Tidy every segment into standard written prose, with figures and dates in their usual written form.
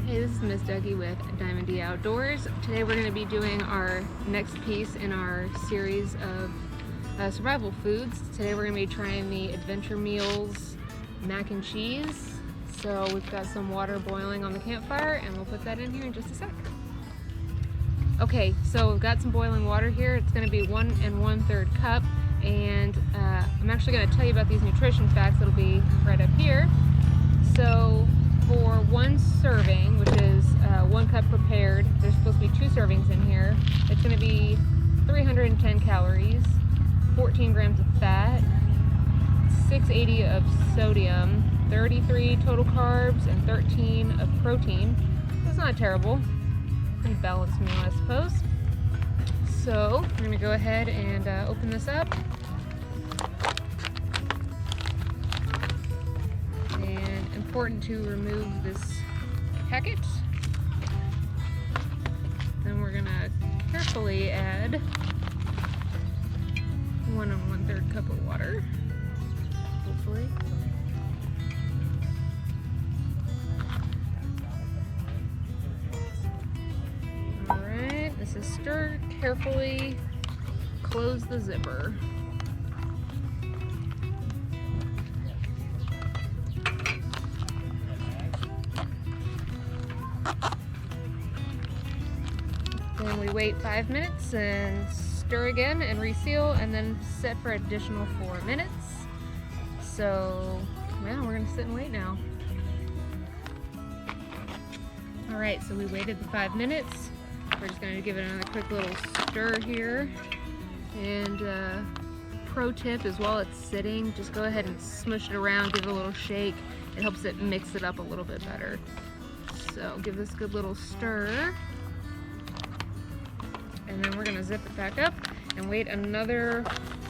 Hey, this is Miss Dougie with Diamond D Outdoors. Today we're going to be doing our next piece in our series of survival foods. Today we're going to be trying the Adventure Meals mac and cheese. So we've got some water boiling on the campfire and we'll put that in here in just a sec. Okay, so we've got some boiling water here. It's going to be 1 1/3 cup, and I'm actually going to tell you about these nutrition facts. It'll be right up here. So for one serving, which is 1 cup prepared, there's supposed to be 2 servings in here. It's going to be 310 calories, 14 grams of fat, 680 of sodium, 33 total carbs, and 13 of protein. That's not terrible. Pretty balanced meal, I suppose. So we're going to go ahead and open this up. And important to remove this packet. Then we're going to carefully add 1 1/3 cup of water, hopefully. This is stirred carefully. Close the zipper. Then we wait 5 minutes and stir again and reseal, and then set for additional 4 minutes. So, well, we're gonna sit and wait now. All right, so we waited the 5 minutes. We're just going to give it another quick little stir here. And pro tip is, while it's sitting, just go ahead and smush it around, give it a little shake. It helps it mix it up a little bit better. So give this a good little stir. And then we're going to zip it back up and wait another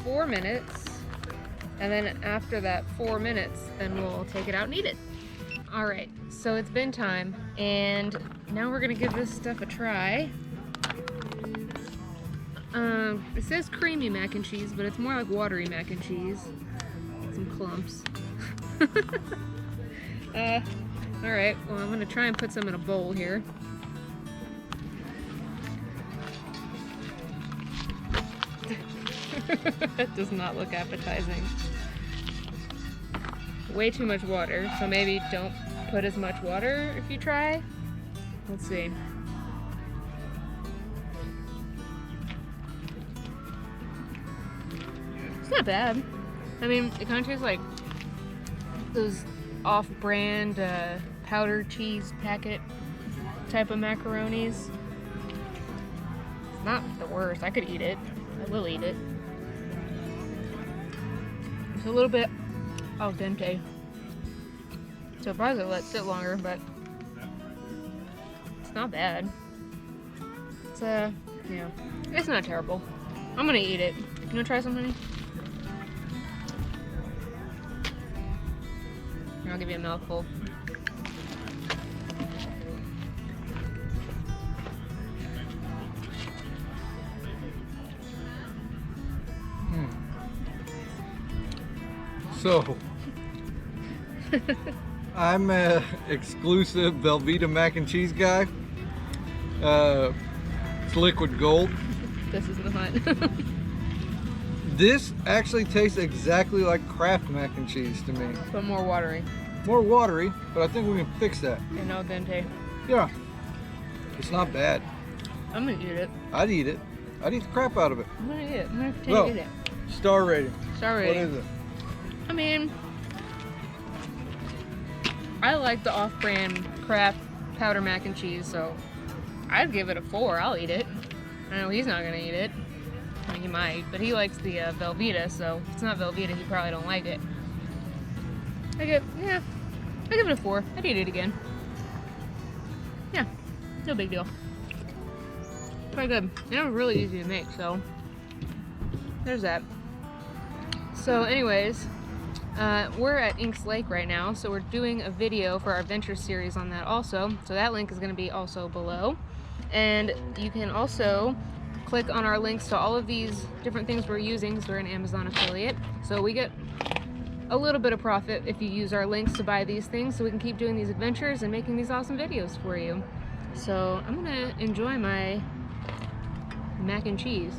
4 minutes. And then after that 4 minutes, then we'll take it out and eat it. All right, so it's been time, and now we're gonna give this stuff a try. It says creamy mac and cheese, but it's more like watery mac and cheese. Some clumps. All right, well, I'm gonna try and put some in a bowl here. That does not look appetizing. Way too much water, so maybe don't put as much water if you try. Let's see. It's not bad. I mean, it kind of tastes like those off-brand powder cheese packet type of macaronis. It's not the worst. I could eat it. I will eat it. It's a little bit al dente, so probably let it sit longer, but it's not bad. It's yeah, it's not terrible. I'm gonna eat it. You wanna try some, honey? Here, I'll give you a mouthful. So, I'm an exclusive Velveeta mac and cheese guy. It's liquid gold. This is the hunt. This actually tastes exactly like Kraft mac and cheese to me. But more watery. More watery, but I think we can fix that. And al dente. Yeah, it's not bad. I'm gonna eat it. I'd eat it. I'd eat the crap out of it. I'm gonna eat it. I'm gonna continue to eat it. Star rating. Star rating. What is it? I mean, I like the off-brand Kraft powder mac and cheese, so I'd give it a 4. I'll eat it. I know he's not gonna eat it. I mean, he might, but he likes the Velveeta, so if it's not Velveeta, he probably don't like it. I give it a 4. I'd eat it again. Yeah, no big deal. Quite good. And it was really easy to make, so there's that. So anyways, we're at Inks Lake right now, so we're doing a video for our adventure series on that also. So that link is going to be also below. And you can also click on our links to all of these different things we're using, because we're an Amazon affiliate. So we get a little bit of profit if you use our links to buy these things, so we can keep doing these adventures and making these awesome videos for you. So I'm gonna enjoy my mac and cheese.